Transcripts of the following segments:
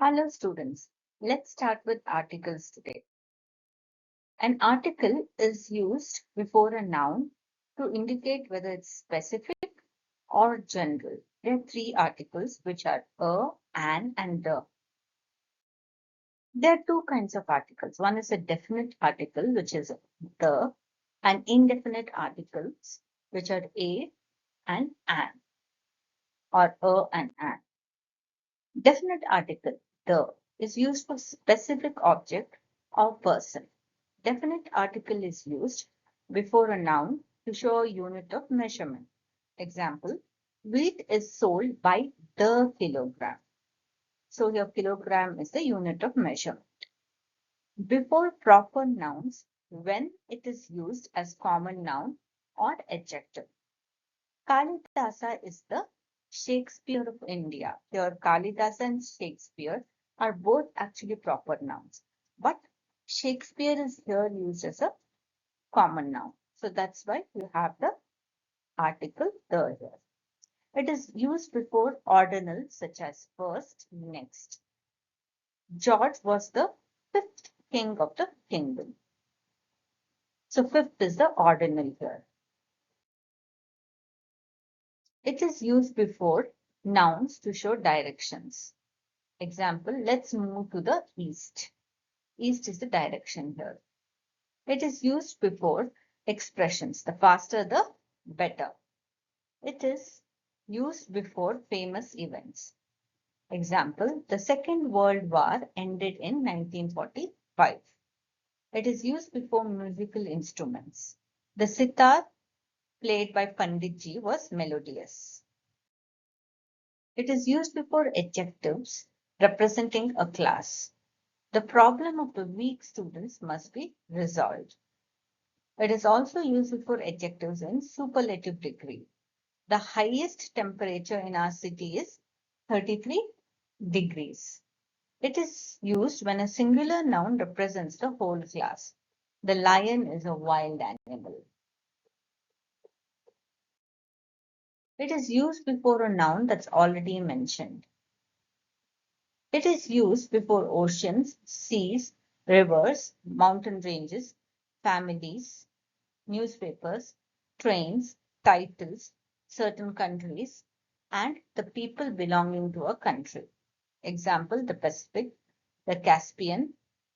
Hello students, let's start with articles today. An article is used before a noun to indicate whether it's specific or general. There are three articles which are an, and the. There are two kinds of articles. One is a definite article, which is the, and indefinite articles, which are a and an, or and an. Definite article, the, is used for specific object or person. Definite article is used before a noun to show a unit of measurement. Example, wheat is sold by the kilogram. So here kilogram is the unit of measurement. Before proper nouns, when it is used as common noun or adjective. Kalidasa is the Shakespeare of India. Here Kalidasa and Shakespeare are both actually proper nouns. But Shakespeare is here used as a common noun. So that's why you have the article the here. It is used before ordinals such as first, next. George was the fifth king of the kingdom. So fifth is the ordinal here. It is used before nouns to show directions. Example, let's move to the east. East is the direction here. It is used before expressions. The faster, the better. It is used before famous events. Example, the Second World War ended in 1945. It is used before musical instruments. The sitar played by Panditji was melodious. It is used before adjectives representing a class. The problem of the weak students must be resolved. It is also used before adjectives in superlative degree. The highest temperature in our city is 33 degrees. It is used when a singular noun represents the whole class. The lion is a wild animal. It is used before a noun that's already mentioned. It is used before oceans, seas, rivers, mountain ranges, families, newspapers, trains, titles, certain countries, and the people belonging to a country. Example, the Pacific, the Caspian,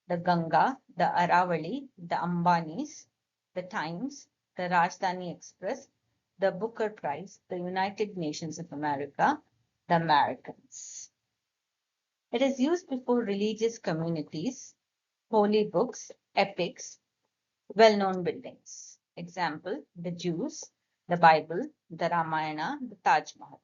the Ganga, the Aravali, the Ambanis, the Times, the Rajdhani Express, the Booker Prize, the United Nations of America, the Americans. It is used before religious communities, holy books, epics, well-known buildings. Example, the Jews, the Bible, the Ramayana, the Taj Mahal.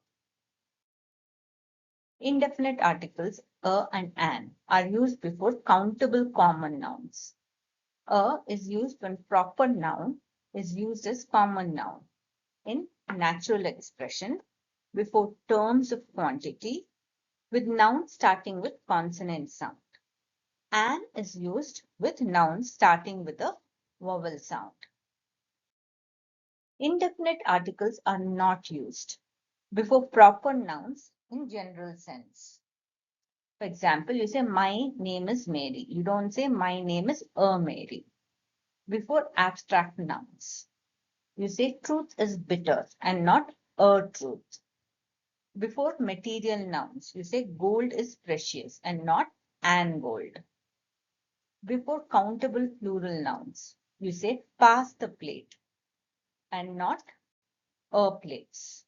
Indefinite articles a and an are used before countable common nouns. A is used when proper noun is used as common noun in natural expression before terms of quantity with nouns starting with consonant sound. An is used with nouns starting with a vowel sound. Indefinite articles are not used before proper nouns in general sense. For example, you say, my name is Mary. You don't say, my name is a Mary. Before abstract nouns, you say, truth is bitter and not a truth. Before material nouns, you say, gold is precious and not an gold. Before countable plural nouns, you say, pass the plate and not a plates.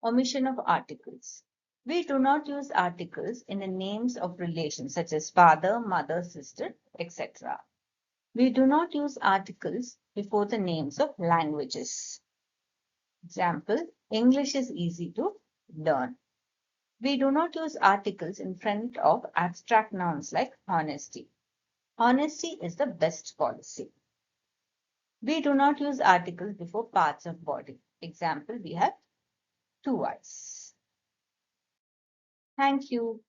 Omission of articles. We do not use articles in the names of relations such as father, mother, sister, etc. We do not use articles before the names of languages. Example, English is easy to learn. We do not use articles in front of abstract nouns like honesty. Honesty is the best policy. We do not use articles before parts of body. Example, we have two eyes. Thank you.